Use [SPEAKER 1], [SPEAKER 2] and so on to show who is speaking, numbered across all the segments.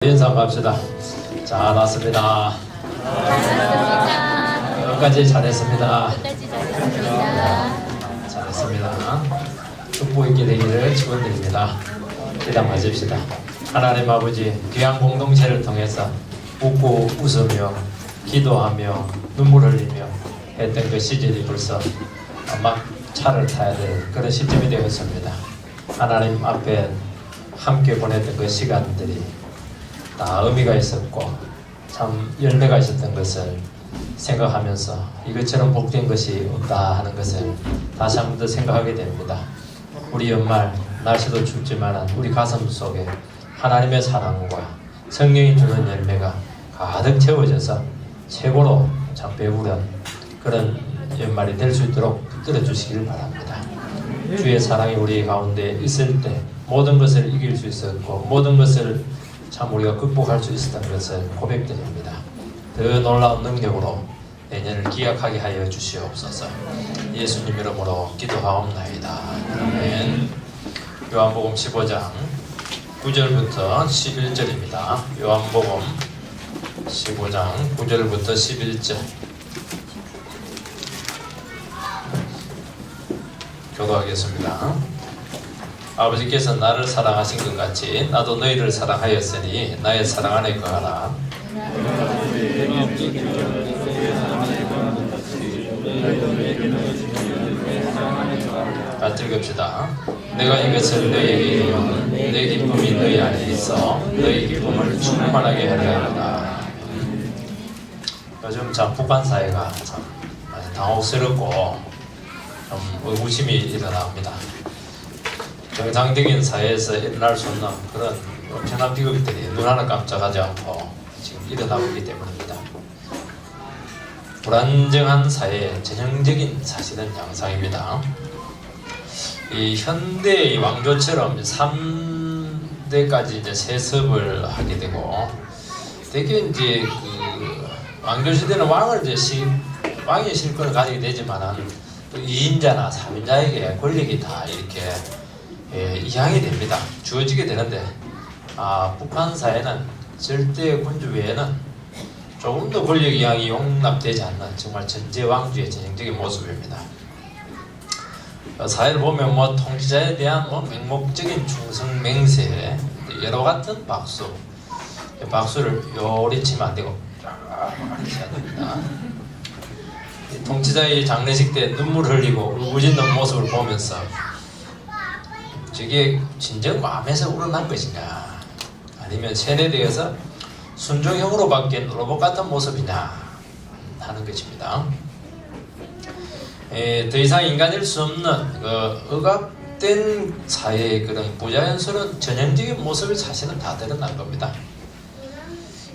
[SPEAKER 1] 인사 갑시다. 잘왔습니다. 여기까지 잘했습니다. 잘했습니다. 축복 있게 되기를 축원드립니다. 기도하십시다. 하나님 아버지, 귀한 공동체를 통해서 웃고 웃으며 기도하며 눈물 흘리며 했던 그 시절이 벌써 막 차를 타야 될 그런 시점이 되었습니다. 하나님 앞에 함께 보냈던 그 시간들이 다 의미가 있었고 참 열매가 있었던 것을 생각하면서 이것처럼 복된 것이 없다 하는 것을 다시 한 번 더 생각하게 됩니다. 우리 연말 날씨도 춥지만 우리 가슴 속에 하나님의 사랑과 성령이 주는 열매가 가득 채워져서 최고로 참 배부른 그런 연말이 될 수 있도록 이끌어 주시길 바랍니다. 주의 사랑이 우리 가운데 있을 때 모든 것을 이길 수 있었고 모든 것을 참 우리가 극복할 수 있었던 것을 고백드립니다. 더 놀라운 능력으로 내년을 기약하게 하여 주시옵소서. 예수님 이름으로 기도하옵나이다. 아멘. 요한복음 15장 9절부터 11절입니다. 요한복음 15장 9절부터 11절 교도하겠습니다. 아버지께서 나를 사랑하신 것 같이 나도 너희를 사랑하였으니 나의 사랑 안에 거하라. 같이 읽읍시다. 내가 이것을 너희에게 이르면 내 기쁨이 너희 안에 있어 너희 기쁨을 충만하게 하려 합니다. 요즘 참 북한 사회가 참 당혹스럽고 좀 의구심이 일어납니다. 정상적인 사회에서 일어날 수 없는 그런 엄청난 비극들이 눈 하나 깜짝하지 않고 지금 일어나고 있기 때문입니다. 불안정한 사회의 전형적인 사실은 양상입니다. 이 현대의 왕조처럼 3대까지 이제 세습을 하게 되고 되게 이제 그 왕조 시대는 왕이 실권을 가지게 되지만은 또 2인자나 3인자에게 권력이 다 이렇게 이양이 됩니다. 주어지게 되는데 북한 사회는 절대 군주 외에는 조금 더 권력 이양이 용납되지 않는 정말 전제왕주의 전형적인 모습입니다. 사회를 보면 통치자에 대한 맹목적인 충성 맹세, 여러 같은 박수를 요리 치면 안 되고 이렇게 해야 됩니다. 통치자의 장례식 때 눈물 흘리고 울부짖는 모습을 보면서 저게 진정 마음에서 우러난 것인가 아니면 세뇌되어서 순종형으로 바뀐 로봇 같은 모습이냐 하는 것입니다. 더 이상 인간일 수 없는 억압된 사회의 그런 부자연스러운 전형적인 모습이 사실은 다 드러난 겁니다.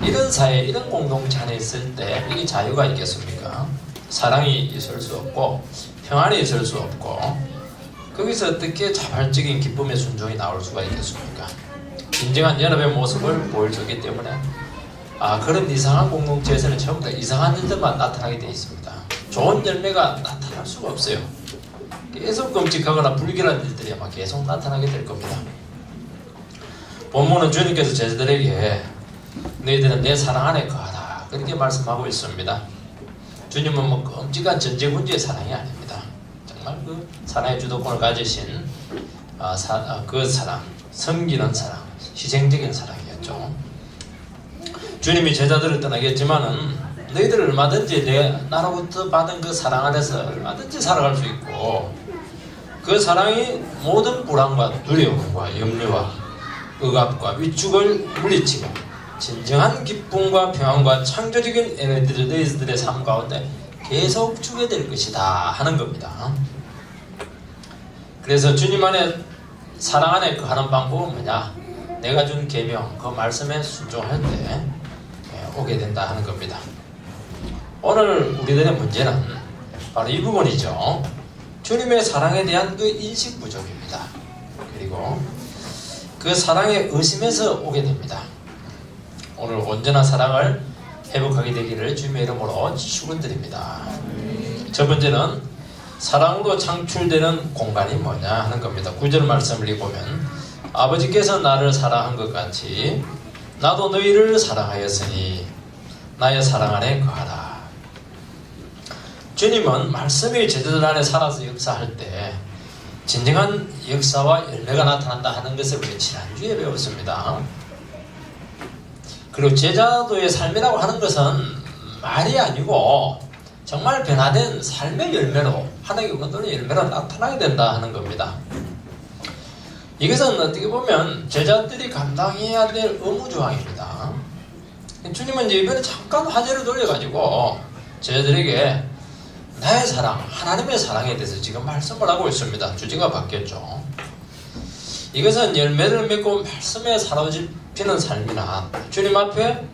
[SPEAKER 1] 이런 사회, 이런 공동체 안에 있을 때 이게 자유가 있겠습니까? 사랑이 있을 수 없고 평안이 있을 수 없고 거기서 어떻게 자발적인 기쁨의 순종이 나올 수가 있겠습니까? 진정한 연합의 모습을 보일 수 있기 때문에 그런 이상한 공동체에서는 전부 다 이상한 일들만 나타나게 되어 있습니다. 좋은 열매가 나타날 수가 없어요. 계속 끔찍하거나 불길한 일들이 아마 계속 나타나게 될 겁니다. 본문은 주님께서 제자들에게 너희들은 내 사랑 안에 거하라 그렇게 말씀하고 있습니다. 주님은 끔찍한 전제군주의 사랑이 아닙니다. 정말 그 사랑의 주도권을 가지신 그 사랑, 섬기는 사랑, 희생적인 사랑이었죠. 주님이 제자들을 떠나겠지만은 너희들 얼마든지 나로부터 받은 그 사랑 안에서 얼마든지 살아갈 수 있고 그 사랑이 모든 불안과 두려움과 염려와 억압과 위축을 물리치고 진정한 기쁨과 평안과 창조적인 에너지를 너희들의 삶 가운데 계속 주게 될 것이다 하는 겁니다. 그래서 주님 안에 사랑 안에 거하는 방법은 뭐냐? 내가 준 계명 그 말씀에 순종할 때 오게 된다 하는 겁니다. 오늘 우리들의 문제는 바로 이 부분이죠. 주님의 사랑에 대한 그 인식 부족입니다. 그리고 그 사랑의 의심에서 오게 됩니다. 오늘 온전한 사랑을 회복하게 되기를 주님의 이름으로 축원드립니다. 첫 번째는 사랑으로 창출되는 공간이 뭐냐 하는 겁니다. 9절 말씀을 읽어보면 아버지께서 나를 사랑한 것 같이 나도 너희를 사랑하였으니 나의 사랑 안에 거하라. 주님은 말씀이 제자들 안에 살아서 역사할 때 진정한 역사와 열매가 나타난다 하는 것을 우리 지난주에 배웠습니다. 그리고 제자도의 삶이라고 하는 것은 말이 아니고 정말 변화된 삶의 열매로, 하나님의 건도의 열매로 나타나게 된다 하는 겁니다. 이것은 어떻게 보면 제자들이 감당해야 될 의무조항입니다. 주님은 이제 이번에 잠깐 화제를 돌려가지고 제자들에게 나의 사랑, 하나님의 사랑에 대해서 지금 말씀을 하고 있습니다. 주제가 바뀌었죠. 이것은 열매를 맺고 말씀에 사로잡히는 삶이나 주님 앞에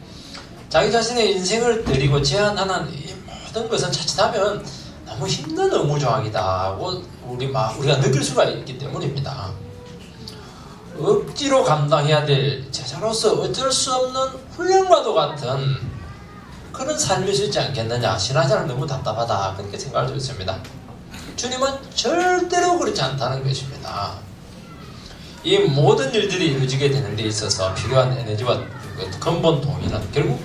[SPEAKER 1] 자기 자신의 인생을 드리고 제한하는 이 모든 것은 자칫하면 너무 힘든 의무조항이다 고 우리가 느낄 수가 있기 때문입니다. 억지로 감당해야 될 제자로서 어쩔 수 없는 훈련과도 같은 그런 삶일 수 있지 않겠느냐. 신앙생활 너무 답답하다 그렇게 생각할 수 있습니다. 주님은 절대로 그렇지 않다는 것입니다. 이 모든 일들이 이루어지게 되는 데 있어서 필요한 에너지와 근본 동의는 결국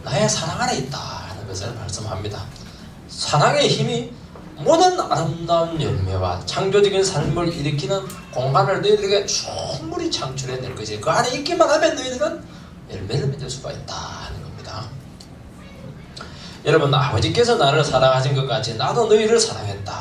[SPEAKER 1] 나의 사랑 안에 있다 하는 것을 말씀합니다. 사랑의 힘이 모든 아름다운 열매와 창조적인 삶을 일으키는 공간을 너희들에게 충분히 창출해낼 것이 그 안에 있기만 하면 너희들은 열매를 맺을 수가 있다 하는 겁니다. 여러분, 아버지께서 나를 사랑하신 것 같이 나도 너희를 사랑했다.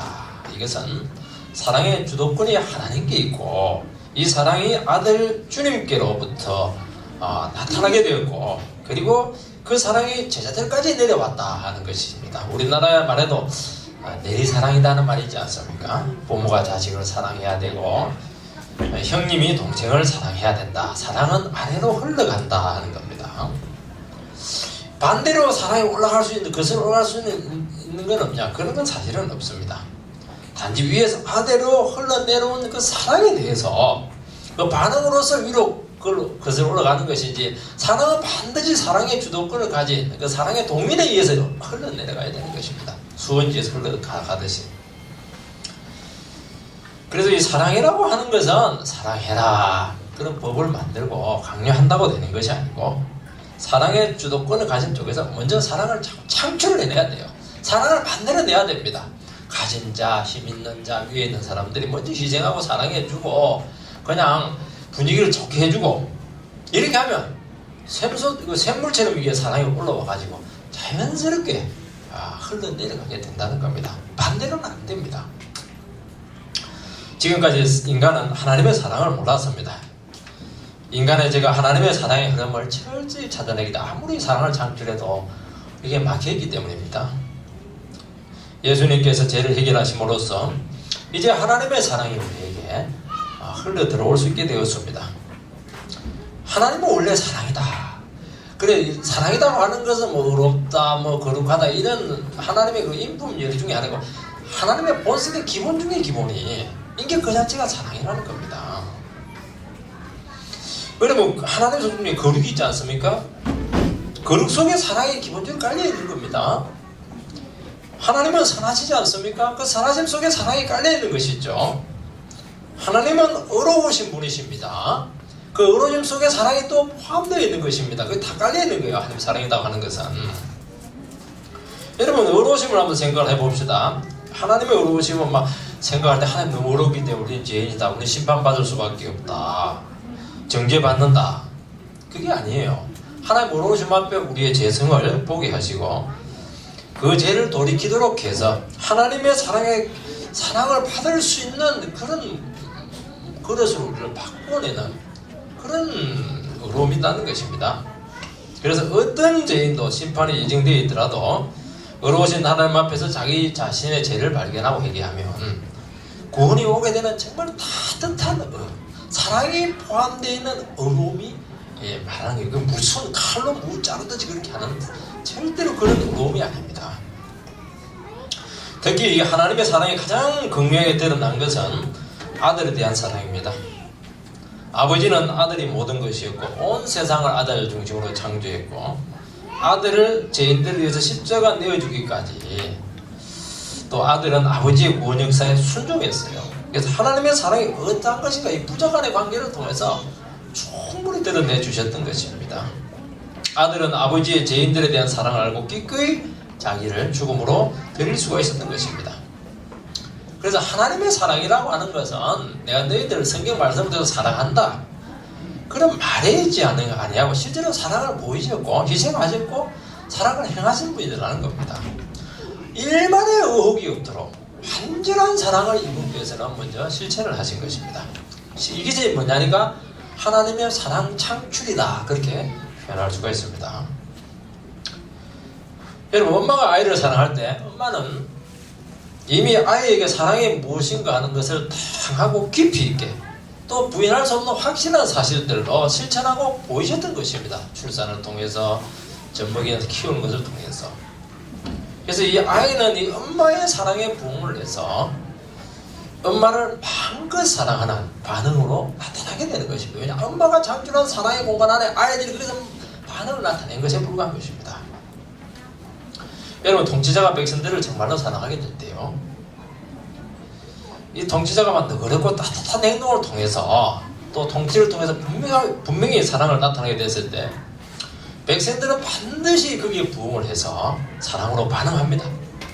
[SPEAKER 1] 이것은 사랑의 주도권이 하나님께 있고 이 사랑이 아들 주님께로부터 나타나게 되었고 그리고 그 사랑이 제자들까지 내려왔다 하는 것입니다. 우리나라에 말해도 내리사랑이라는 말이 있지 않습니까? 부모가 자식을 사랑해야 되고 형님이 동생을 사랑해야 된다. 사랑은 아래로 흘러간다 하는 겁니다. 반대로 사랑이 올라갈 수 있는, 거슬러 올라갈 수 있는 건 없냐? 그런 건 사실은 없습니다. 단지 위에서 아래로 흘러내려온 그 사랑에 대해서 그 반응으로서 위로 거슬러 올라가는 것이지, 사랑은 반드시 사랑의 주도권을 가진 그 사랑의 동인에 의해서 흘러내려가야 되는 것입니다. 수원지에서 흘러가듯이. 그래서 이 사랑이라고 하는 것은 사랑해라 그런 법을 만들고 강요한다고 되는 것이 아니고 사랑의 주도권을 가진 쪽에서 먼저 사랑을 창출을 해내야 돼요. 사랑을 만들어내야 됩니다. 가진 자, 힘 있는 자, 위에 있는 사람들이 먼저 희생하고 사랑해주고 그냥 분위기를 좋게 해주고 이렇게 하면 샘물처럼 이게 사랑이 올라와가지고 자연스럽게 흘러내려가게 된다는 겁니다. 반대로는 안 됩니다. 지금까지 인간은 하나님의 사랑을 몰랐습니다. 인간의 제가 하나님의 사랑의 흐름을 철저히 찾아내기도 아무리 사랑을 창출해도 이게 막혀있기 때문입니다. 예수님께서 죄를 해결하심으로써 이제 하나님의 사랑이 우리에게 흘러 들어올 수 있게 되었습니다. 하나님은 원래 사랑이다. 그래, 사랑이라고 하는 것은 뭐 의롭다, 뭐 거룩하다 이런 하나님의 그 인품 요리 중에 하나고 하나님의 본성의 기본 중에 기본이 이게 그 자체가 사랑이라는 겁니다. 왜냐면 하나님 속에 거룩이 있지 않습니까? 거룩 속에 사랑이 기본적으로 깔려있는 겁니다. 하나님은 선하시지 않습니까? 그 선하심 속에 사랑이 깔려있는 것이죠. 하나님은 의로우신 분이십니다. 그 의로움 속에 사랑이 또 포함되어 있는 것입니다. 그게 다 깔려있는 거예요. 하나님 사랑이라고 하는 것은. 여러분, 의로우심을 한번 생각을 해봅시다. 하나님의 의로우심은 막 생각할 때 하나님 너무 어렵기 때문에 우리는 죄인이다, 우리는 심판받을 수밖에 없다, 정죄받는다. 그게 아니에요. 하나님 의로우심 앞에 우리의 죄성을 보게 하시고 그 죄를 돌이키도록 해서 하나님의 사랑을 받을 수 있는 그런 그릇으로 우리를 바꿔내는 그런 의로움이 있다는 것입니다. 그래서 어떤 죄인도 심판이 예정되어 있더라도 의로우신 하나님 앞에서 자기 자신의 죄를 발견하고 회개하면 구원이 오게 되는 정말 따뜻한 사랑이 포함되어 있는 의로움이 말하는 게 무슨 칼로 무 자르듯이 그렇게 하는 절대로 그런 의로움이 아닙니다. 특히 이 하나님의 사랑이 가장 극명하게 드러난 것은 아들에 대한 사랑입니다. 아버지는 아들이 모든 것이었고 온 세상을 아들 중심으로 창조했고 아들을 죄인들을 위해서 십자가 내어주기까지 또 아들은 아버지의 구원 역사에 순종했어요. 그래서 하나님의 사랑이 어떠한 것인가 이 부자간의 관계를 통해서 충분히 드러내 주셨던 것입니다. 아들은 아버지의 죄인들에 대한 사랑을 알고 기꺼이 자기를 죽음으로 드릴 수가 있었던 것입니다. 그래서 하나님의 사랑이라고 하는 것은 내가 너희들을 성경 말씀대로 사랑한다 그런 말이지 아니하고 실제로 사랑을 보이셨고 희생하셨고 사랑을 행하신 분이라는 겁니다. 일만의 의혹이 없도록 완전한 사랑을 이루기 위해서는 먼저 실천을 하신 것입니다. 이게 뭐냐니까 하나님의 사랑 창출이다 그렇게 표현할 수가 있습니다. 여러분 엄마가 아이를 사랑할 때 엄마는 이미 아이에게 사랑이 무엇인가 하는 것을 당하고 깊이 있게 또 부인할 수 없는 확실한 사실들로 실천하고 보이셨던 것입니다. 출산을 통해서 젖먹이면서 키우는 것을 통해서. 그래서 이 아이는 이 엄마의 사랑에 부응을 해서 엄마를 마음껏 사랑하는 반응으로 나타나게 되는 것입니다. 왜냐하면 엄마가 창출한 사랑의 공간 안에 아이들이 그래서 반응을 나타낸 것에 불과한 것입니다. 여러분 통치자가 백성들을 정말로 사랑하게 될 때요. 이 통치자가 막 너그럽고 따뜻한 행동을 통해서 또 통치를 통해서 분명히 사랑을 나타나게 됐을 때 백성들은 반드시 거기에 부응을 해서 사랑으로 반응합니다.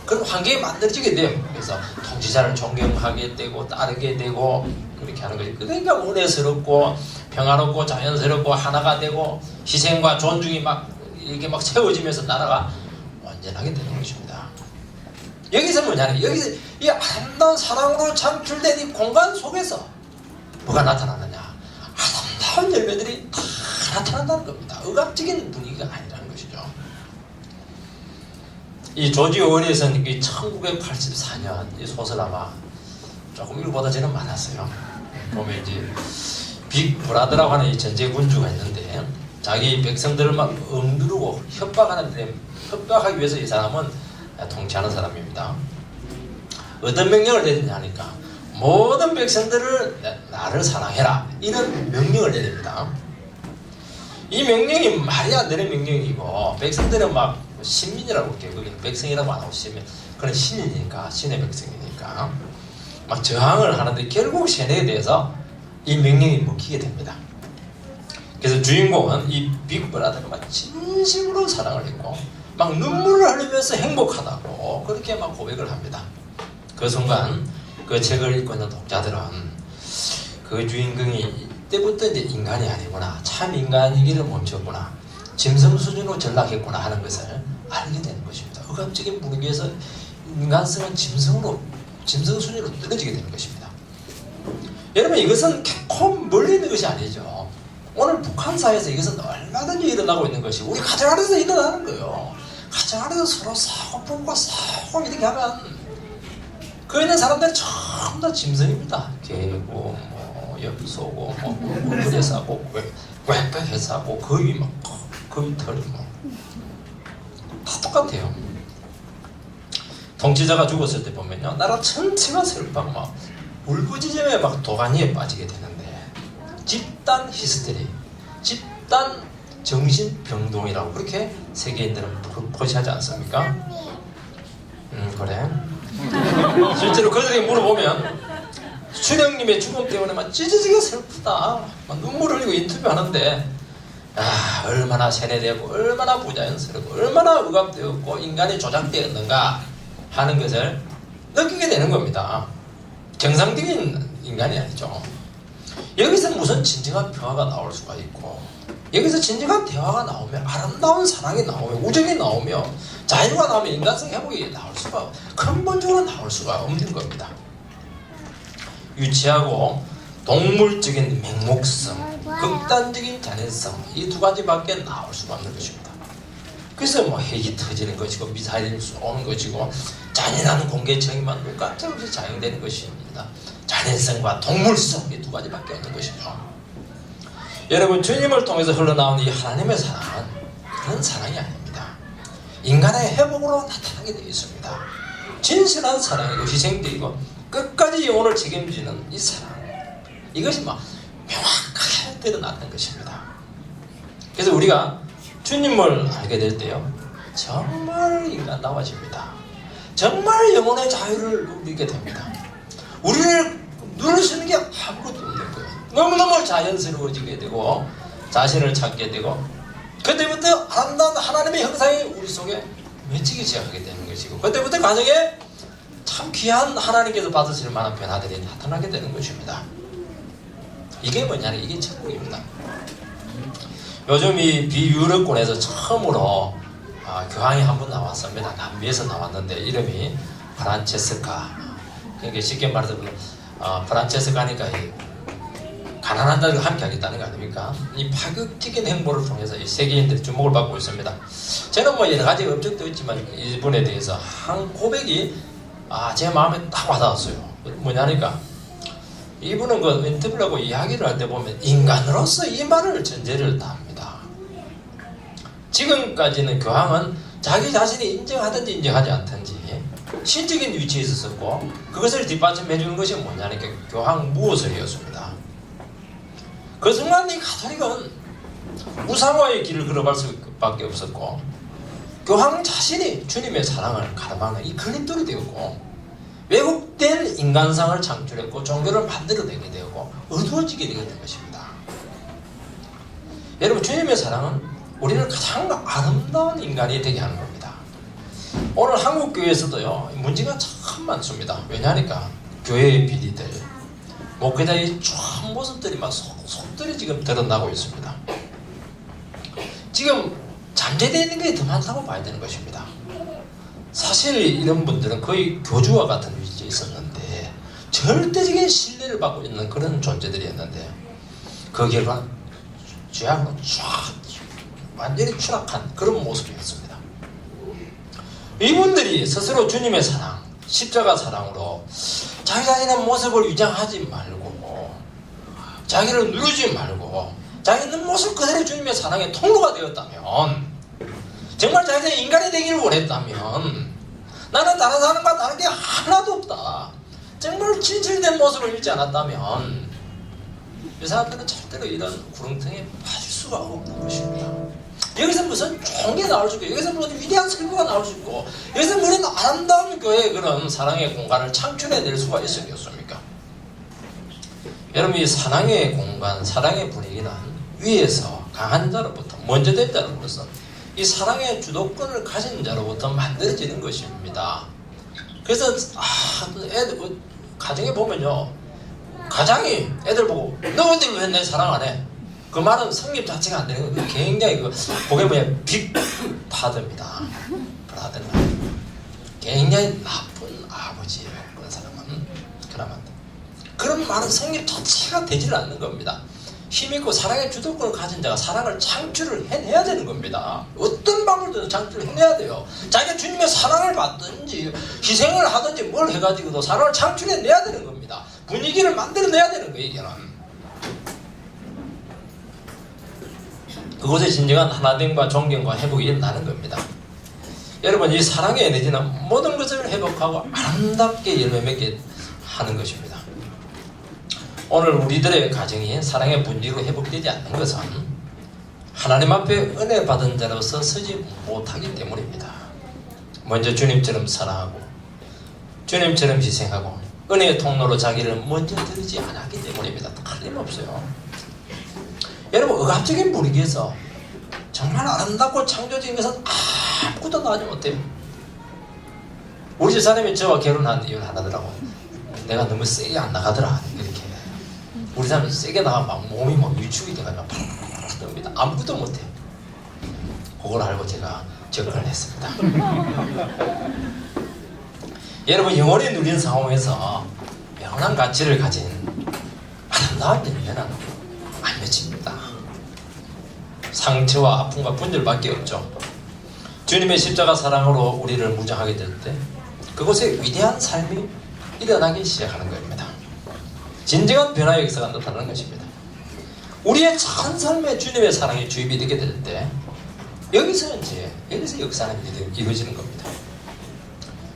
[SPEAKER 1] 그런 환경이 만들어지게 돼요. 그래서 통치자를 존경하게 되고 따르게 되고 그렇게 하는 거죠. 그러니까 은혜스럽고 평화롭고 자연스럽고 하나가 되고 희생과 존중이 막 이렇게 막 채워지면서 나라가 완전하게 되는 것입니다. 여기서 뭐냐면 여기서 이 아름다운 사랑으로 창출된 이 공간 속에서 뭐가 나타나느냐 아름다운 열매들이 다 나타난다는 겁니다. 의학적인 분위기가 아니라는 것이죠. 이 조지 오웰에서는 1984년 이 소설 아마 조금 읽어보다 저는 많았어요. 보면 이제 빅 브라더라고 하는 이 전제 군주가 있는데 자기 백성들을 막 억누르고 협박하기 위해서 이 사람은 통치하는 사람입니다. 어떤 명령을 내리냐 하니까 모든 백성들을 나를 사랑해라 이런 명령을 내립니다. 이 명령이 말이 안 되는 명령이고 백성들은 막 신민이라고 할게요. 거기는 백성이라고 안 하고 신민 그런 신이니까 신의 백성이니까 막 저항을 하는데 결국 세뇌에 대해서 이 명령이 먹히게 됩니다. 그래서 주인공은 이 빅브라더가 막 진심으로 사랑을 했고 막 눈물을 흘리면서 행복하다고 그렇게 막 고백을 합니다. 그 순간 그 책을 읽고 있는 독자들은 그 주인공이 이때부터 이제 인간이 아니구나 참 인간이기를 멈췄구나 짐승 수준으로 전락했구나 하는 것을 알게 되는 것입니다. 의학적인 분위기에서 인간성은 짐승 수준으로 떨어지게 되는 것입니다. 여러분 이것은 결코 멀리 있는 것이 아니죠. 오늘 북한 사회에서 이것은 얼마든지 일어나고 있는 것이 우리 가정 안에서 일어나는 거예요. 가정 안에서 서로 싸우고 부부가 싸우고 이렇게 하면 그 있는 사람들은 전부 다 짐승입니다. 개고 뭐 엽소고 뭐 그래 싸고 꽥꽥해 싸고 거위 막 거위 털이 다 똑같아요. 통치자가 죽었을 때 보면요 나라 전체가 슬퍼 막 울부짖음에 막 도가니에 빠지게 되는데 집단 히스테리, 집단 정신병동이라고 그렇게 세계인들은 표시하지 않습니까? 그래. 실제로 그들에게 물어보면 춘향님의 죽음 때문에 막 찢어지게 슬프다 막 눈물 흘리고 인터뷰하는데 얼마나 세뇌되었고 얼마나 부자연스럽고 얼마나 억압되었고 인간이 조작되었는가 하는 것을 느끼게 되는 겁니다. 정상적인 인간이 아니죠. 여기서 무슨 진정한 평화가 나올 수가 있고 여기서 진정한 대화가 나오면 아름다운 사랑이 나오며 우정이 나오며 자유가 나오면 인간성 회복이 나올 수가 근본적으로 나올 수가 없는 겁니다. 유치하고 동물적인 맹목성 극단적인 잔인성 이 두 가지밖에 나올 수가 없는 것입니다. 그래서 뭐 핵이 터지는 것이고 미사일이 쏘는 것이고 잔인한 공개청이만 눈 깜짝없이 자행되는 것입니다. 잔인성과 동물성 이 두 가지밖에 없는 것이죠. 여러분 주님을 통해서 흘러나온 이 하나님의 사랑은 그런 사랑이 아닙니다. 인간의 회복으로 나타나게 되어 있습니다. 진실한 사랑이고 희생되고 끝까지 영혼을 책임지는 이 사랑 이것이 막 명확하게 드러나는 것입니다. 그래서 우리가 주님을 알게 될 때요 정말 인간다워집니다. 정말 영혼의 자유를 누리게 됩니다. 우리를 누릴 수 있는 게 아무것도 없는 거예요. 너무너무 자연스러워지게 되고 자신을 찾게 되고 그때부터 아름다운 하나님의 형상이 우리 속에 맺히기 시작하게 되는 것이고, 그때부터 가정에 참 귀한 하나님께서 받으실 만한 변화들이 나타나게 되는 것입니다. 이게 뭐냐면 이게 천국입니다. 요즘 이 비유럽권에서 처음으로 교황이 한 분 나왔습니다. 남미에서 나왔는데 이름이 프란체스카. 그러니까 쉽게 말해서 프란체스카니까 가난한 자들과 함께 하겠다는 거 아닙니까? 이 파격적인 행보를 통해서 이 세계인들이 주목을 받고 있습니다. 저는 뭐 여러 가지 업적도 있지만 이분에 대해서 한 고백이 제 마음에 딱 와닿았어요. 뭐냐니까 이분은 그 인터뷰를 하고 이야기를 할 때 보면 인간으로서 이 말을 전제를 답니다. 지금까지는 교황은 자기 자신이 인정하든지 인정하지 않든지 신적인 위치에 있었고, 그것을 뒷받침해 주는 것이 뭐냐니까 교황 무엇을이었습니다. 그 순간 이 가톨릭은 무상화의 길을 걸어갈 수밖에 없었고, 교황 자신이 주님의 사랑을 가름하는 이 걸림돌이 되었고, 왜곡된 인간상을 창출했고 종교를 만들어내게 되었고 어두워지게 되게 된 것입니다. 여러분, 주님의 사랑은 우리를 가장 아름다운 인간이 되게 하는 겁니다. 오늘 한국교회에서도요 문제가 참 많습니다. 왜냐하니까 교회의 비리들, 목회자의 참 모습들이 막 속들이 지금 드러나고 있습니다. 지금 잠재되어 있는 게 더 많다고 봐야 되는 것입니다. 사실 이런 분들은 거의 교주와 같은 위치에 있었는데 절대적인 신뢰를 받고 있는 그런 존재들이었는데, 그 결과 죄악으로 완전히 추락한 그런 모습이었습니다. 이분들이 스스로 주님의 사랑, 십자가 사랑으로 자기 자신의 모습을 위장하지 말고, 자기를 누르지 말고 자기 있는 모습 그대로 주님의 사랑의 통로가 되었다면, 정말 자기가 인간이 되기를 원했다면, 나는 다른 사람과 다른 게 하나도 없다, 정말 진실된 모습을 잃지 않았다면 이 사람들은 절대로 이런 구렁텅이에 빠질 수가 없는 것입니다. 여기서 무슨 좋은 게 나올 수 있고, 여기서 무슨 위대한 설교가 나올 수 있고, 여기서 무슨 아름다운 교회의 그런 사랑의 공간을 창출해낼 수가 있었겠습니까? 여러분, 이 사랑의 공간, 사랑의 분위기는 위에서 강한 자로부터, 먼저 된 자로부터, 이 사랑의 주도권을 가진 자로부터 만들어지는 것입니다. 그래서 애들 가정에 보면요, 가장이 애들 보고 너 어디 왜 내 사랑 안 해? 그 말은 성립 자체가 안 되는 거예요. 굉장히 그게 뭐야, 빅 파더입니다. 브라더는 굉장히 나쁜 아버지예요. 그런 사람은 그러면 그런 말은 성립 자체가 되질 않는 겁니다. 힘있고 사랑의 주도권을 가진 자가 사랑을 창출을 해내야 되는 겁니다. 어떤 방법으로든 창출을 해내야 돼요. 자기가 주님의 사랑을 받든지 희생을 하든지 뭘 해가지고도 사랑을 창출해내야 되는 겁니다. 분위기를 만들어내야 되는 거예요. 이게는 그곳에 진정한 하나됨과 존경과 회복이 일어나는 겁니다. 여러분, 이 사랑의 에너지는 모든 것을 회복하고 아름답게 열매 맺게 하는 것입니다. 오늘 우리들의 가정이 사랑의 분위기로 회복되지 않는 것은 하나님 앞에 은혜 받은 자로서 서지 못하기 때문입니다. 먼저 주님처럼 사랑하고 주님처럼 희생하고 은혜의 통로로 자기를 먼저 드리지 않았기 때문입니다. 틀림없어요. 여러분, 억압적인 분위기에서 정말 아름답고 창조적인 것은 아무것도 나오지 못해요. 우리 집사람이 저와 결혼한 이유는 하나더라고. 내가 너무 세게 안 나가더라. 이렇게 우리 사람이 세게 나가면 막 몸이 막 위축이 돼가지고 팍팍 뜹니다. 아무것도 못해. 그걸 알고 제가 접근을 했습니다. 여러분, 영원히 누린 상황에서 영원한 가치를 가진 아름다운 열매는 안 맺힙니다. 상처와 아픔과 분열밖에 없죠. 주님의 십자가 사랑으로 우리를 무장하게 될 때 그곳에 위대한 삶이 일어나기 시작하는 겁니다. 진정한 변화의 역사가 나타나는 것입니다. 우리의 참 삶에 주님의 사랑이 주입이 되게 될 때 여기서 역사는 이루어지는 겁니다.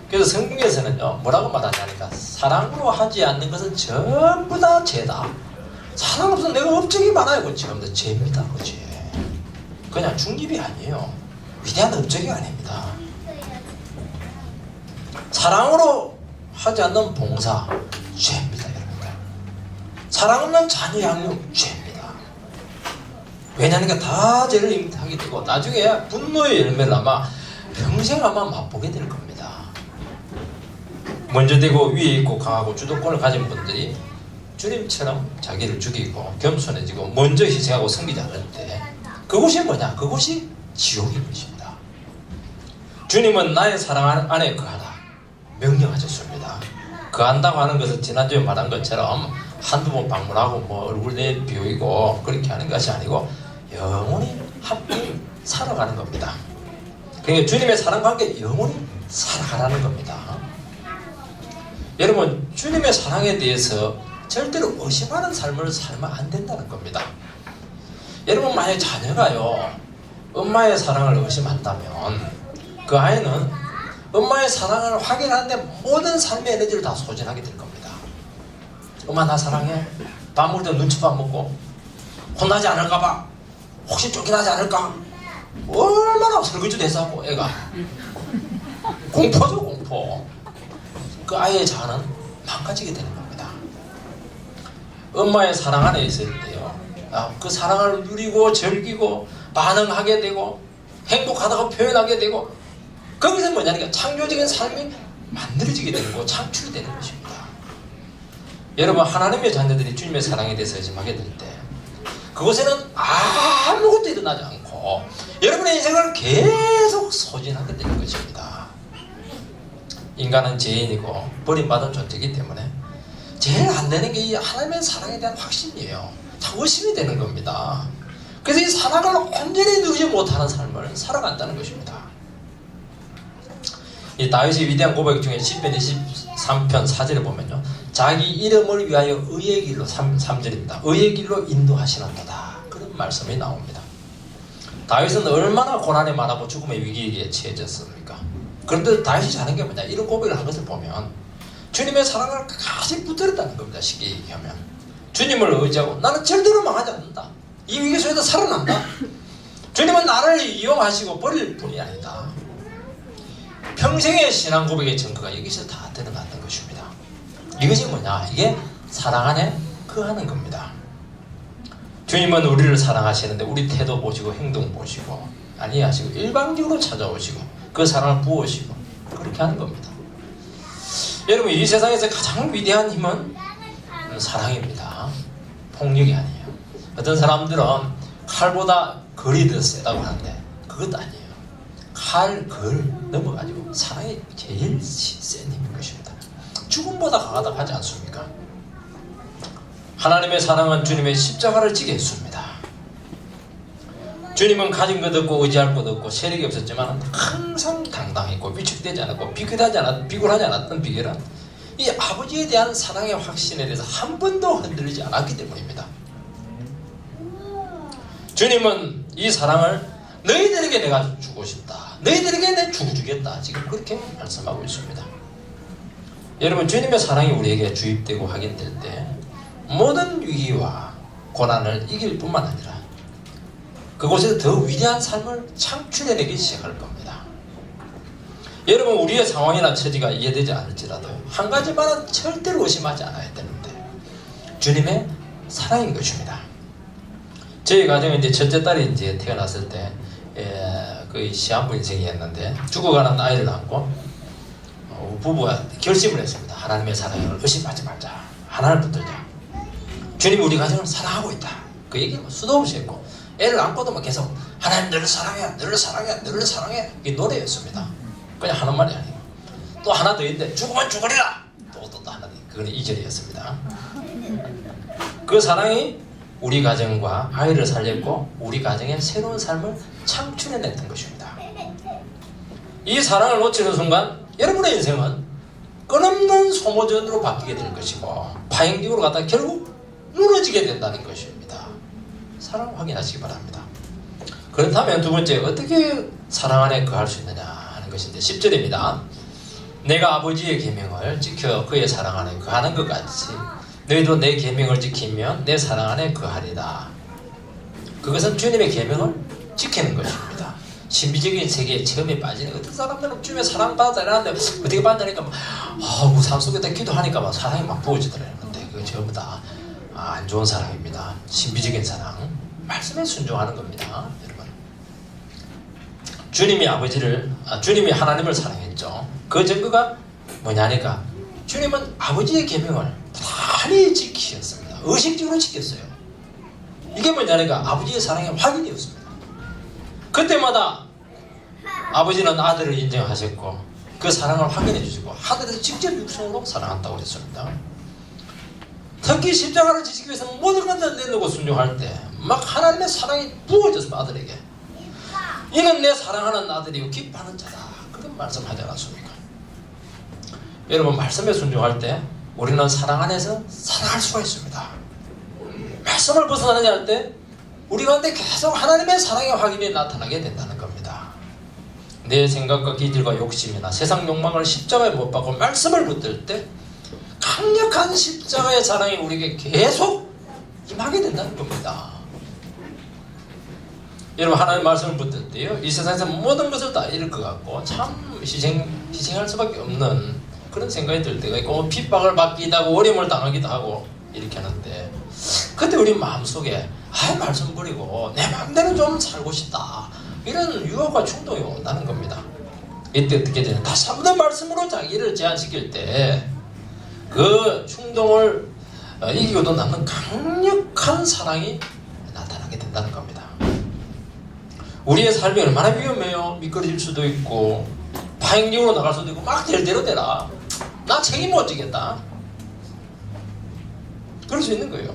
[SPEAKER 1] 그래서 성경에서는요, 뭐라고 말하냐니까 사랑으로 하지 않는 것은 전부 다 죄다. 사랑 없으면 내가 업적이 많아요. 그 전부 다 죄입니다. 그 죄. 그냥 중립이 아니에요. 위대한 업적이 아닙니다. 사랑으로 하지 않는 봉사, 죄입니다. 여러분들. 사랑 없는 자녀 양육, 죄입니다. 왜냐하니까 다 죄를 잉태하게 되고 나중에 분노의 열매를 아마 평생 아마 맛보게 될 겁니다. 먼저 되고 위에 있고 강하고 주도권을 가진 분들이 주님처럼 자기를 죽이고 겸손해지고 먼저 희생하고 섬기지 않을 때 그곳이 뭐냐? 그곳이 지옥인 것입니다. 주님은 나의 사랑 안에 거하라 명령하셨습니다. 거한다고 하는 것은 지난주에 말한 것처럼 한두 번 방문하고 뭐 얼굴 내 비우고 그렇게 하는 것이 아니고 영원히 함께 살아가는 겁니다. 그러니까 주님의 사랑 관계 영원히 살아가라는 겁니다. 여러분, 주님의 사랑에 대해서 절대로 의심하는 삶을 살면 안 된다는 겁니다. 여러분, 만약 자녀가요 엄마의 사랑을 의심한다면 그 아이는 엄마의 사랑을 확인하는데 모든 삶의 에너지를 다 소진하게 될 겁니다. 엄마 나 사랑해? 밥 먹을 때 눈치밥 먹고 혼나지 않을까봐 혹시 쫓겨나지 않을까? 얼마나 설거지도 대사고 애가 공포죠, 공포. 그 아이의 자아는 망가지게 되는 겁니다. 엄마의 사랑 안에 있을 때요 그 사랑을 누리고 즐기고 반응하게 되고 행복하다고 표현하게 되고 거기서 뭐냐니까 창조적인 삶이 만들어지게 되는 거 창출이 되는 것입니다. 여러분, 하나님의 자녀들이 주님의 사랑에 대해서 의심하게 될 때 그곳에는 아무것도 일어나지 않고 여러분의 인생을 계속 소진하게 되는 것입니다. 인간은 죄인이고 버림받은 존재이기 때문에 제일 안 되는 게 이 하나님의 사랑에 대한 확신이에요. 자부심이 되는 겁니다. 그래서 이 사랑을 온전히 누리지 못하는 삶을 살아간다는 것입니다. 이 다윗의 위대한 고백 중에 시편 23편 4절에 보면요 자기 이름을 위하여 의의 길로 3절입니다. 의의 길로 인도하시는도다 그런 말씀이 나옵니다. 다윗은 얼마나 고난에 많았고 죽음의 위기에 처해졌습니까? 그런데 다윗이 잘한 게 뭐냐, 이런 고백을 한 것을 보면 주님의 사랑을 끝까지 붙들었다는 겁니다. 쉽게 얘기하면 주님을 의지하고 나는 절대로 망하지 않는다, 이 위기 속에서 살아난다, 주님은 나를 이용하시고 버릴 뿐이 아니다. 평생의 신앙 고백의 증거가 여기서 다 드러났던 것입니다. 이것이 뭐냐, 이게 사랑 안에 거하는 겁니다. 주님은 우리를 사랑하시는데 우리 태도 보시고 행동 보시고 아니하시고 일방적으로 찾아오시고 그 사랑을 부으시고 그렇게 하는 겁니다. 여러분, 이 세상에서 가장 위대한 힘은 사랑입니다. 폭력이 아니에요. 어떤 사람들은 칼보다 걸이 더 세다고 하는데 그것도 아니에요. 칼, 걸 넘어가지고 사랑이 제일 센 힘인 것입니다. 죽음보다 강하다고 하지 않습니까? 하나님의 사랑은 주님의 십자가를 지게 했습니다. 주님은 가진 것 없고 의지할 것 없고 세력이 없었지만 항상 당당했고 위축되지 않았고 비굴하지 않았던 비결은 이 아버지에 대한 사랑의 확신에 대해서 한 번도 흔들리지 않았기 때문입니다. 주님은 이 사랑을 너희들에게 내가 주고 싶다, 너희들에게 내 주겠다, 지금 그렇게 말씀하고 있습니다. 여러분, 주님의 사랑이 우리에게 주입되고 확인될 때 모든 위기와 고난을 이길 뿐만 아니라 그곳에서 더 위대한 삶을 창출해내기 시작할 겁니다. 여러분, 우리의 상황이나 처지가 이해되지 않을지라도 한 가지만은 절대로 의심하지 않아야 되는데 주님의 사랑인 것입니다. 저희 가정에 이제 첫째 딸이 이제 태어났을 때 거의 시한부 인생이었는데 죽어가는 아이를 안고 부부가 결심을 했습니다. 하나님의 사랑을 의심하지 말자, 하나를 붙들자. 주님이 우리 가정을 사랑하고 있다, 그 얘기를 수도 없이 했고 애를 안고도 막 계속 하나님 너를 사랑해, 너를 사랑해, 너를 사랑해, 이게 노래였습니다. 그냥 하는 말이 아니고 또 하나 더 있는데 죽으면 죽으리라, 또 하나 더, 그건 2절이었습니다. 그 사랑이 우리 가정과 아이를 살렸고 우리 가정의 새로운 삶을 창출해냈던 것입니다. 이 사랑을 놓치는 순간 여러분의 인생은 끊없는 소모전으로 바뀌게 될 것이고 파행적으로 가다가 결국 무너지게 된다는 것입니다. 사랑을 확인하시기 바랍니다. 그렇다면 두 번째, 어떻게 사랑 안에 거할 수 있느냐 하는 것인데 10절입니다. 내가 아버지의 계명을 지켜 그의 사랑 안에 거하는 것 같이 너희도 내 계명을 지키면 내 사랑 안에 거하리라. 그것은 주님의 계명을 지키는 것입니다. 신비적인 세계에 처음에 빠지는 어떤 사람들은 주님의 사랑 받아라는데 어떻게 받냐니까 우산 속에다 기도하니까 막 사랑이 막 부어지더래요. 근데 그거 전부 다 안 좋은 사랑입니다. 신비적인 사랑. 말씀에 순종하는 겁니다. 여러분, 주님이 하나님을 사랑했죠. 그 증거가 뭐냐니까 주님은 아버지의 계명을 부단히 지키셨습니다. 의식적으로 지켰어요. 이게 뭐냐니까 아버지의 사랑의 확인이었습니다. 그때마다 아버지는 아들을 인정하셨고 그 사랑을 확인해 주시고 하늘에서 직접 육성으로 사랑한다고 했습니다. 특히 십자가를 지키기 위해서 모든 걸 내놓고 순종할 때 막 하나님의 사랑이 부어졌습니다. 아들에게. 이는 내 사랑하는 아들이요 기뻐하는 자다. 그런 말씀하지 않았습니까? 여러분, 말씀에 순종할 때 우리는 사랑 안에서 살아갈 수가 있습니다. 말씀을 벗어나느냐 할 때 우리 가운데 계속 하나님의 사랑의 확인이 나타나게 된다는 겁니다. 내 생각과 기질과 욕심이나 세상 욕망을 십자가에 못 박고 말씀을 붙들 때 강력한 십자가의 사랑이 우리에게 계속 임하게 된다는 겁니다. 여러분, 하나님의 말씀을 붙들 때요, 이 세상에서 모든 것을 다 잃을 것 같고 참 희생할 수밖에 없는 그런 생각이 들 때가 있고 핍박을 받기도 하고 어려움을 당하기도 하고 이렇게 하는데, 그때 우리 마음속에 말씀 버리고 내 마음대로 좀 살고 싶다, 이런 유혹과 충동이 온다는 겁니다. 이때 어떻게 되냐, 다시 한번 말씀으로 자기를 제한시킬 때 그 충동을 이기고도 남는 강력한 사랑이 나타나게 된다는 겁니다. 우리의 삶이 얼마나 위험해요. 미끄러질 수도 있고 파행력으로 나갈 수도 있고 막 될 대로 되라, 나 책임 못 지겠다, 그럴 수 있는 거예요.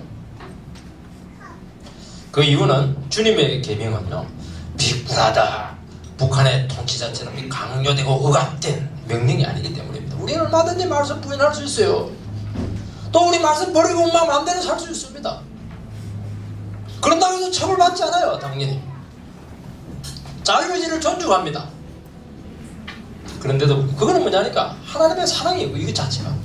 [SPEAKER 1] 그 이유는 주님의 계명은요, 비굴하다, 북한의 통치 자체는 강요되고 억압된 명령이 아니기 때문입니다. 우리는 얼마든지 말씀 부인할 수 있어요. 또 우리 말씀 버리고 마음대로 살 수 있습니다. 그런다고 해서 처벌받지 않아요. 당연히 자유의지를 존중합니다. 그런데도 그거는 뭐냐니까 하나님의 사랑이고 이거 자체가.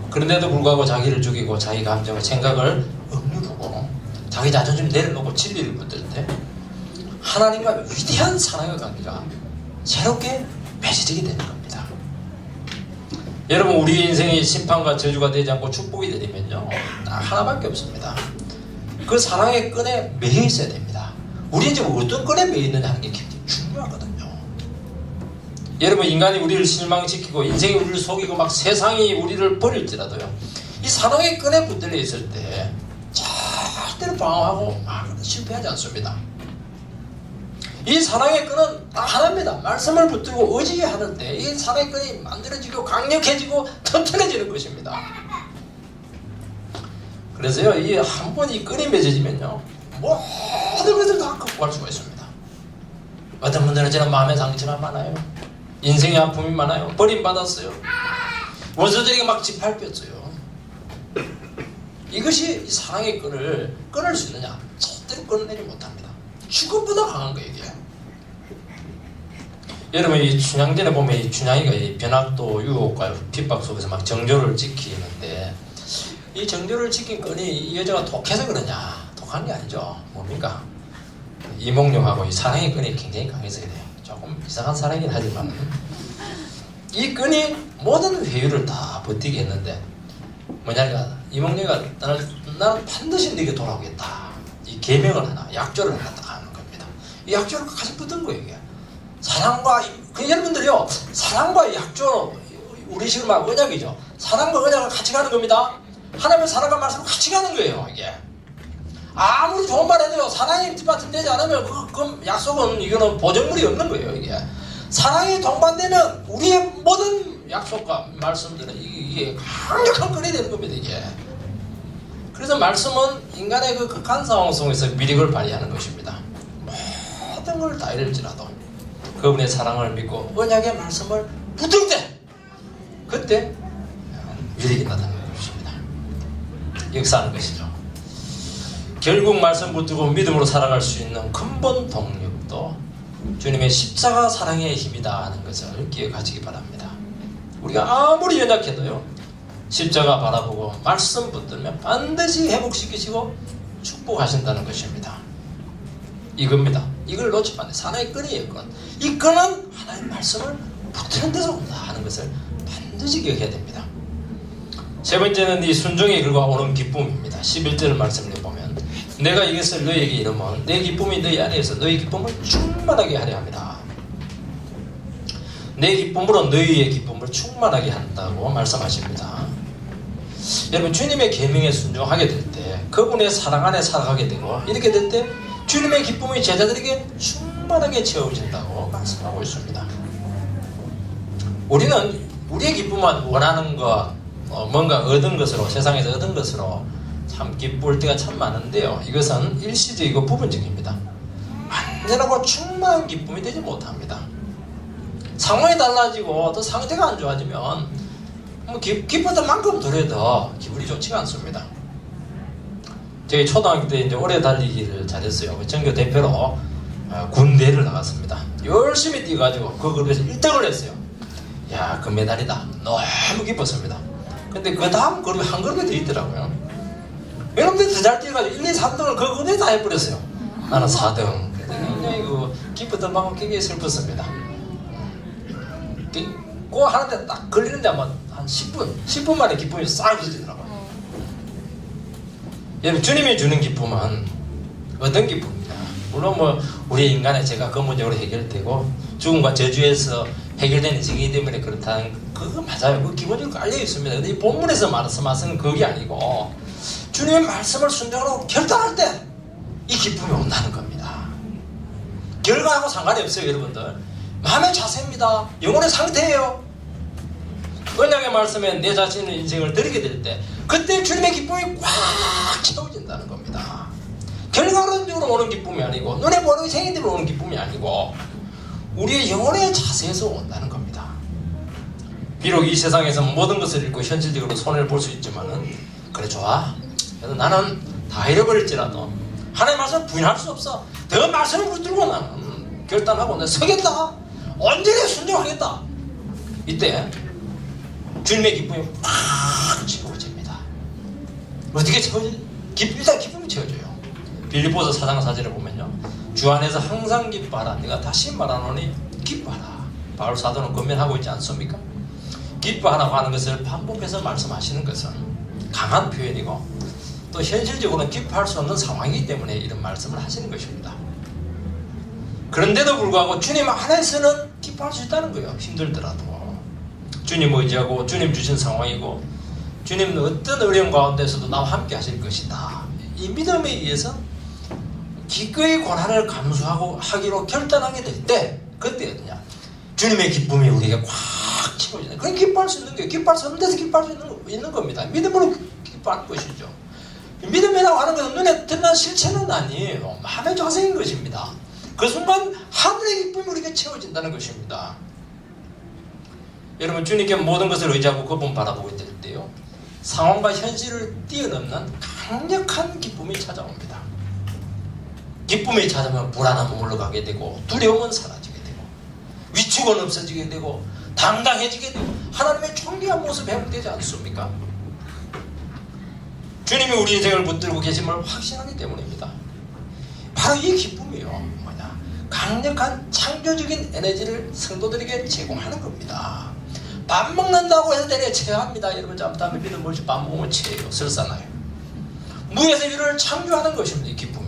[SPEAKER 1] 그런데도 불구하고 자기를 죽이고 자기 감정을 생각을 억누르고 자기 자존심 내려놓고 진리를 붙들 때 하나님과 위대한 사랑의 관계가 새롭게 맺어지게 되는 겁니다. 여러분, 우리 인생이 심판과 저주가 되지 않고 축복이 되려면요, 딱 하나밖에 없습니다. 그 사랑의 끈에 매여 있어야 됩니다. 우리는 지금 어떤 끈에 매여 있느냐 하는 게 굉장히 중요하거든요. 여러분, 인간이 우리를 실망시키고 인생이 우리를 속이고 막 세상이 우리를 버릴지라도요, 이 사랑의 끈에 붙들려 있을 때 절대로 방황하고 실패하지 않습니다. 이 사랑의 끈은 딱 하나입니다. 말씀을 붙들고 의지하는 때 이 사랑의 끈이 만들어지고 강력해지고 튼튼해지는 것입니다. 그래서요, 이 한 번 이 끈이 맺어지면요, 모든 것을 다 극복할 수가 있습니다. 어떤 분들은 저는 마음의 상처가 많아요. 인생의 아픔이 많아요. 버림받았어요. 원수들에게 막 짓밟혔어요. 이것이 이 사랑의 끈을 끊을 수 있느냐? 절대로 끊어내지 못합니다. 죽음보다 강한 거예요, 이게. 여러분, 이 춘향전에 보면 이 춘향이가 이 변학도 유혹과 핍박 속에서 막 정조를 지키는데, 이 정조를 지킨 끈이 이 여자가 독해서 그러냐? 독한 게 아니죠. 뭡니까? 이몽룡하고 이 사랑의 끈이 굉장히 강해서 그래요. 조금 이상한 사랑이긴 하지만 이 끈이 모든 회유를 다 버티게 했는데, 뭐냐니까 이몽룡이가 나는 반드시 네게 돌아오겠다, 이 계명을 하나, 약조를 하나 딱 하는 겁니다. 이 약조를 같이 붙은 거예요. 이게 사랑과 여러분들이요, 사랑과 약조, 우리식으로 말하면 언약이죠. 사랑과 언약을 같이 가는 겁니다. 하나님의 사랑과 말씀을 같이 가는 거예요. 이게 아무리 좋은 말 해도요, 사랑이 뒷받침되지 않으면 그 약속은, 이거는 보정물이 없는 거예요. 이게 사랑이 동반되면 우리의 모든 약속과 말씀들은 이게 강력한 끈이 되는 겁니다. 이게 그래서 말씀은 인간의 그 극한 상황 속에서 미력을 발휘하는 것입니다. 모든 걸 다 잃을지라도 그분의 사랑을 믿고 언약의 말씀을 붙들 때, 그때 위력이 나타나는 것입니다. 역사하는 것이죠. 결국 말씀 붙들고 믿음으로 살아갈 수 있는 근본 동력도 주님의 십자가 사랑의 힘이다 하는 것을 기억하시기 바랍니다. 우리가 아무리 연약해도요, 십자가 바라보고 말씀 붙들면 반드시 회복시키시고 축복하신다는 것입니다. 이겁니다. 이걸 놓치면 안 돼. 사랑의 끈이에요. 끈. 이 끈은 하나님의 말씀을 붙드는 데서 온다 하는 것을 반드시 기억해야 됩니다. 세 번째는 이 순종의 결과 오는 기쁨입니다. 11절 말씀을 보면 내가 이것을 너희에게 이르면 내 기쁨이 너희 안에서 너희 기쁨을 충만하게 하려 함이라. 내 기쁨으로 너희의 기쁨을 충만하게 한다고 말씀하십니다. 여러분, 주님의 계명에 순종하게 될 때, 그분의 사랑 안에 살아가게 되고, 이렇게 될 때 주님의 기쁨이 제자들에게 충만하게 채워진다고 말씀하고 있습니다. 우리는 우리의 기쁨만 원하는 것, 뭔가 얻은 것으로, 세상에서 얻은 것으로 참 기쁠 때가 참 많은데요, 이것은 일시적이고 부분적입니다. 완전하고 충만한 기쁨이 되지 못합니다. 상황이 달라지고 또 상태가 안 좋아지면 기뻤던 만큼 더해도 기분이 좋지가 않습니다. 저희 초등학교 때 이제 오래 달리기를 잘했어요. 전교 대표로 군대를 나갔습니다. 열심히 뛰어가지고 그거에서 1등을 했어요. 야, 금메달이다. 너무 기뻤습니다. 근데 그 다음 그룹이 한 그룹이 더 있더라고요. 여러분들이 더 잘 뛰어가지고 1, 2, 3등을 그 군대에 다 해버렸어요. 나는 4등. 굉장히 기뻤던 만큼 굉장히 슬펐습니다. 그거 하는데 딱 걸리는데 아마 한 10분 만에 기쁨이 싹 없어지더라고요. 여러분, 주님이 주는 기쁨은 어떤 기쁨입니다. 물론 우리 인간의 죄가 근본적으로 해결되고 죽음과 저주에서 해결된 인생이기 때문에 그렇다는 그거 맞아요. 그 기본적으로 깔려 있습니다. 근데 이 본문에서 말씀하시는 그게 아니고 주님의 말씀을 순종하고 결단할 때 이 기쁨이 온다는 겁니다. 결과하고 상관이 없어요, 여러분들. 마음의 자세입니다. 영혼의 상태예요. 언약의 말씀에 내 자신의 인생을 드리게 될 때 그때 주님의 기쁨이 꽉 채워진다는 겁니다. 결과론적으로 오는 기쁨이 아니고 눈에 보이는 생기대로 오는 기쁨이 아니고 우리의 영혼의 자세에서 온다는 겁니다. 비록 이 세상에서 모든 것을 잃고 현실적으로 손해를 볼 수 있지만은 그래 좋아. 그래서 나는 다 잃어버릴지라도 하나님의 말씀을 부인할 수 없어. 더 말씀을 붙들고 나는 결단하고 내가 서겠다. 언제나 순종하겠다. 이때 주님의 기쁨이 팍 채워집니다. 어떻게 채워지? 일단 기쁨이 채워져요. 빌립보서 4장 4절에 보면요, 주 안에서 항상 기뻐하라. 내가 다시 말하노니 기뻐하라. 바울 사도는 권면하고 있지 않습니까? 기뻐하라고 하는 것을 반복해서 말씀하시는 것은 강한 표현이고 또 현실적으로는 기뻐할 수 없는 상황이기 때문에 이런 말씀을 하시는 것입니다. 그런데도 불구하고 주님 안에서는 기뻐할 수 있다는 거예요. 힘들더라도 주님 의지하고 주님 주신 상황이고 주님은 어떤 어려움 가운데서도 나와 함께 하실 것이다. 이 믿음에 의해서 기꺼이 고난을 감수하고 하기로 결단하게 될 때 그때 어떠냐? 주님의 기쁨이 우리에게 꽉 채워지는, 그건 기뻐할 수 있는 거예요. 기뻐할 수 없는 데서 기뻐할 수 있는 겁니다. 믿음으로 기뻐하는 것이죠. 믿음이라고 하는 것은 눈에 드러난 실체는 아니에요. 마음의 자세인 것입니다. 그 순간 하늘의 기쁨이 우리에게 채워진다는 것입니다. 여러분, 주님께 모든 것을 의지하고 그분 바라보게 될 때요, 상황과 현실을 뛰어넘는 강력한 기쁨이 찾아옵니다. 기쁨이 찾아오면 불안함은 물러가게 되고 두려움은 사라지게 되고 위축은 없어지게 되고 당당해지게 되고 하나님의 존귀한 모습이 회복되지 않습니까? 주님이 우리 인생을 붙들고 계심을 확신하기 때문입니다. 바로 이 기쁨이요, 뭐냐? 강력한 창조적인 에너지를 성도들에게 제공하는 겁니다. 밥 먹는다고 해서 내내 체합니다. 여러분, 잠깐만 믿음 없이 밥 먹으면 체해요. 설사나요. 무에서 유를 창조하는 것입니다. 이 기쁨이.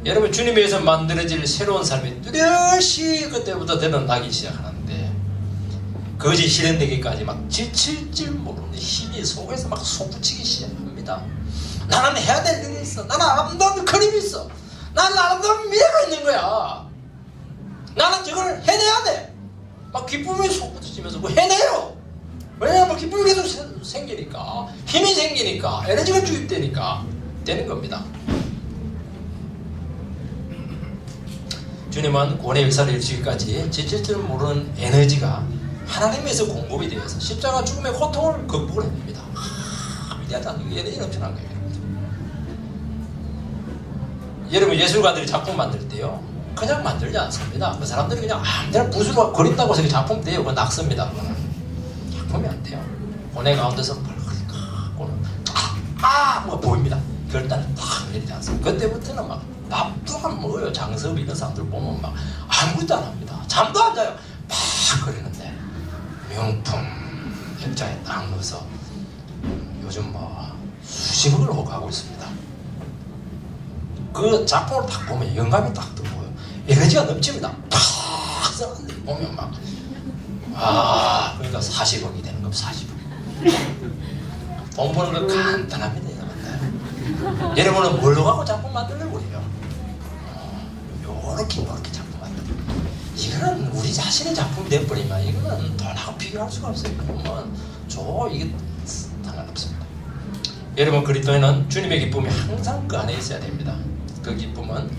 [SPEAKER 1] 여러분, 주님에 의해서 만들어질 새로운 삶이 뚜렷이 그때부터 드러나기 시작하는데 거짓 실현되기까지 막 지칠 줄 모르는 힘이 속에서 막 솟구치기 시작합니다. 나는 해야 될 일이 있어. 나는 아름다운 그림이 있어. 나는 아름다운 미래가 있는 거야. 나는 저걸 해내야 돼. 막 기쁨이 솟구치면서 해내요. 왜냐하면 기쁨이 계속 생기니까, 힘이 생기니까, 에너지가 주입되니까 되는 겁니다. 주님은 구원의 역사를 이루시기까지 지칠 줄 모르는 에너지가 하나님에서 공급이 되어서 십자가 죽음의 고통을 극복을 해냅니다. 위대하다. 에너지 넘쳐난 거예요. 여러분, 예술가들이 작품 만들 때요, 그냥 만들지 않습니다. 그 사람들이 그냥 아무데나 붓으로 그린다고 해서 작품 돼요. 그건 낙서입니다. 그거는 작품이 안 돼요. 고뇌 가운데서 뭐가 보입니다. 결단을 딱 내리지 않습니다. 그때부터는 막 밥도 안 먹어요. 장섭 이런 사람들 보면 막 아무것도 안 합니다. 잠도 안 자요. 팍 그리는데 명품 액자에 딱 넣어서 요즘 수십억을 호가하고 있습니다. 그 작품을 딱 보면 영감이 딱 들어오고요. 에너지가 넘칩니다. 팍 써는데 보면 막 그러니까 40억이 되는 겁니다. 40억. 돈 버는 거 간단합니다. 여러분은 뭘로 갖고 작품 만들려고 해요? 요렇게 작품 만들고 이거는 우리 자신의 작품이 되어버리면 이거는 돈하고 비교할 수가 없어요. 그러면 이게 상관없습니다. 여러분, 그리스도인은 주님의 기쁨이 항상 그 안에 있어야 됩니다. 그 기쁨은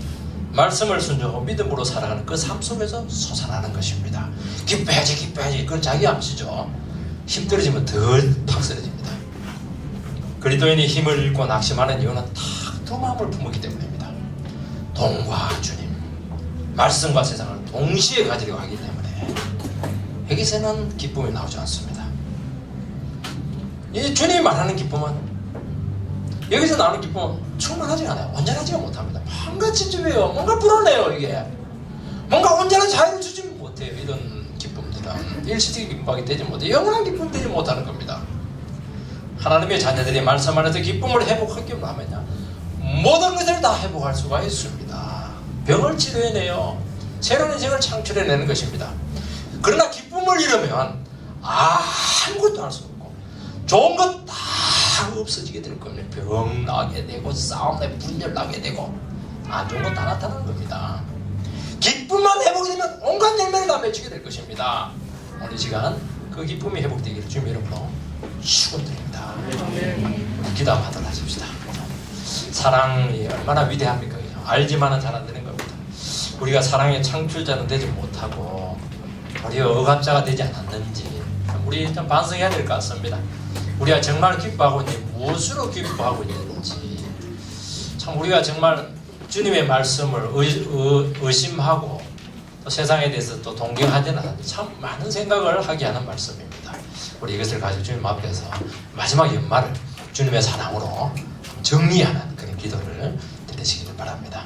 [SPEAKER 1] 말씀을 순종하고 믿음으로 살아가는 그 삶 속에서 솟아나는 것입니다. 기뻐야지 그건 자기 암시죠. 힘들어지면 덜 팍 쓰러집니다. 그리스도인이 힘을 잃고 낙심하는 이유는 딱 두 마음을 품었기 때문입니다. 돈과 주님, 말씀과 세상을 동시에 가지려고 하기 때문에 여기서는 기쁨이 나오지 않습니다. 이 주님이 말하는 기쁨은, 여기서 나오는 기쁨은 충만하지 않아요. 온전하지가 못합니다. 뭔가 찝찝해요. 뭔가 불안해요. 이게 뭔가 온전한 자유를 주지 못해요. 이런 기쁨들은 일시적인 기쁨밖에 되지 못해요. 영원한 기쁨 되지 못하는 겁니다. 하나님의 자녀들이 말씀 안에서 기쁨을 회복하기로 하면요, 모든 것을 다 회복할 수가 있습니다. 병을 치료해내요. 새로운 인생을 창출해내는 것입니다. 그러나 기쁨을 잃으면 아무것도 할 수 없고 좋은 것 다 없어지게 될 겁니다. 병 나게 되고 싸움에 분열 나게 되고 안 좋은 것 다 나타나는 겁니다. 기쁨만 회복이 되면 온갖 열매를 다 맺히게 될 것입니다. 오늘 시간 그 기쁨이 회복되기를 주님 이름으로 축원드립니다. 기도하도록 하십시다. 사랑이 얼마나 위대합니까? 알지만은 잘 안 되는 겁니다. 우리가 사랑의 창출자는 되지 못하고 우리가 억압자가 되지 않았는지 우리 좀 반성해야 될 것 같습니다. 우리가 정말 기뻐하고 있는지, 무엇으로 기뻐하고 있는지, 참 우리가 정말 주님의 말씀을 의심하고 또 세상에 대해서 또 동경하지는 않는지 참 많은 생각을 하게 하는 말씀입니다. 우리 이것을 가지고 주님 앞에서 마지막 연말을 주님의 사랑으로 정리하는 그런 기도를 드리시기를 바랍니다.